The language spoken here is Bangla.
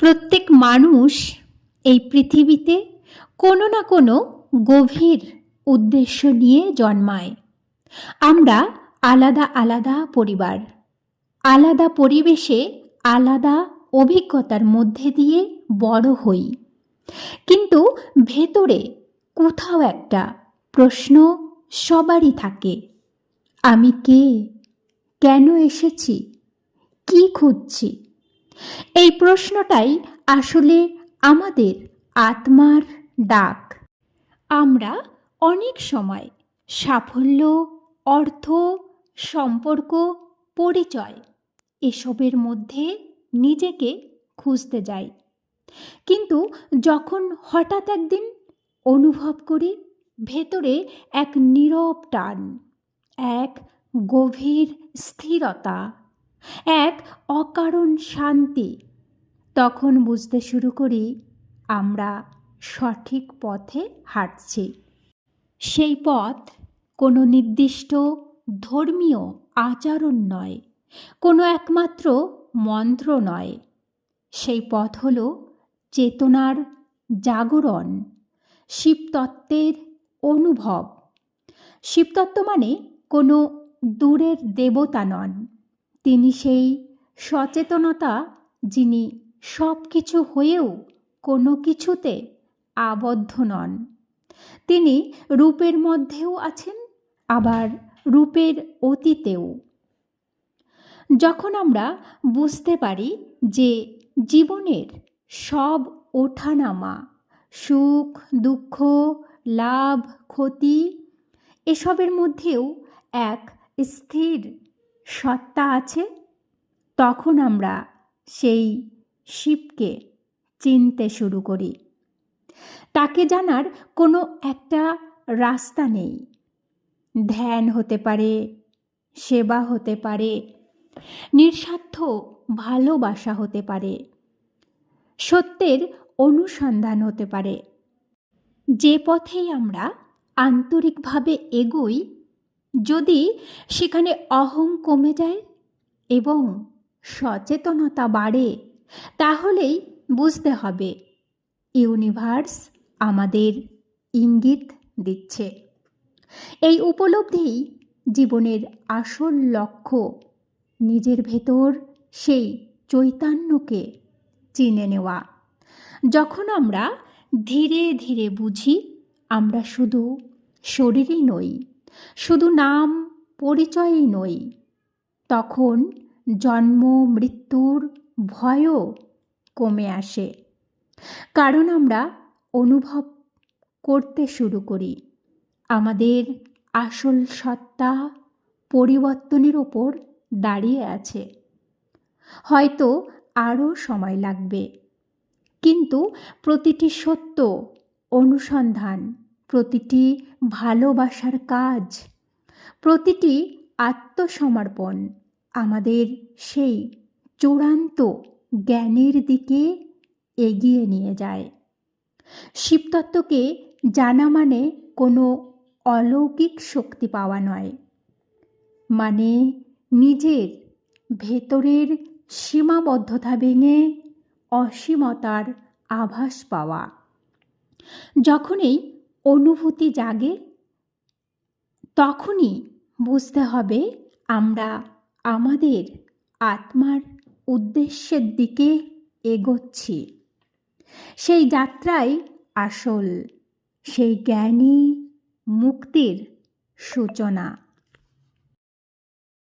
প্রত্যেক মানুষ এই পৃথিবীতে কোনো না কোনো গভীর উদ্দেশ্য নিয়ে জন্মায়। আমরা আলাদা আলাদা পরিবার, আলাদা পরিবেশে, আলাদা অভিজ্ঞতার মধ্যে দিয়ে বড় হই। কিন্তু ভেতরে কোথাও একটা প্রশ্ন সবারই থাকে, আমি কে, কেন এসেছি, কি খুঁজছি? এই প্রশ্নটাই আসলে আমাদের আত্মার ডাক। আমরা অনেক সময় সাফল্য, অর্থ, সম্পর্ক, পরিচয় এসবের মধ্যে নিজেকে খুঁজতে যাই। কিন্তু যখন হঠাৎ একদিন অনুভব করি ভেতরে এক নীরব টান, এক গভীর স্থিরতা, এক অকারণ শান্তি, তখন বুঝতে শুরু করি আমরা সঠিক পথে হাঁটছি। সেই পথ কোনো নির্দিষ্ট ধর্মীয় আচরণ নয়, কোনো একমাত্র মন্ত্র নয়। সেই পথ হল চেতনার জাগরণ, শিবতত্ত্বের অনুভব। শিবতত্ত্ব মানে কোনো দূরের দেবতা নন, তিনি সেই সচেতনতা যিনি সব কিছু হয়েও কোনো কিছুতে আবদ্ধ নন। তিনি রূপের মধ্যেও আছেন, আবার রূপের অতীতেও। যখন আমরা বুঝতে পারি যে জীবনের সব ওঠানামা, সুখ দুঃখ, লাভ ক্ষতি, এসবের মধ্যেও এক স্থির সত্তা আছে, তখন আমরা সেই শিবকে চিনতে শুরু করি। তাকে জানার কোনো একটা রাস্তা নেই। ধ্যান হতে পারে, সেবা হতে পারে, নিঃস্বার্থ ভালোবাসা হতে পারে, সত্যের অনুসন্ধান হতে পারে। যে পথেই আমরা আন্তরিকভাবে এগোই, যদি সেখানে অহং কমে যায় এবং সচেতনতা বাড়ে, তাহলেই বুঝতে হবে ইউনিভার্স আমাদের ইঙ্গিত দিচ্ছে। এই উপলব্ধিই জীবনের আসল লক্ষ্য, নিজের ভেতর সেই চৈতন্যকে চিনে নেওয়া। যখন আমরা ধীরে ধীরে বুঝি আমরা শুধু শরীরই নই, শুধু নাম পরিচয়ই নই, তখন জন্ম মৃত্যুর ভয়ও কমে আসে। কারণ আমরা অনুভব করতে শুরু করি আমাদের আসল সত্তা পরিবর্তনের ওপর দাঁড়িয়ে আছে। হয়তো আরও সময় লাগবে, কিন্তু প্রতিটি সত্য অনুসন্ধান, প্রতিটি ভালোবাসার কাজ, প্রতিটি আত্মসমর্পণ আমাদের সেই চূড়ান্ত জ্ঞানের দিকে এগিয়ে নিয়ে যায়। শিবতত্ত্বকে জানা মানে কোনো অলৌকিক শক্তি পাওয়া নয়, মানে নিজের ভেতরের সীমাবদ্ধতা ভেঙে অসীমতার আভাস পাওয়া। যখন এই অনুভূতি জাগে, তখনই বুঝতে হবে আমরা আমাদের আত্মার উদ্দেশ্যের দিকে এগোচ্ছি। সেই যাত্রাই আসল, সেই জ্ঞানী মুক্তির সূচনা।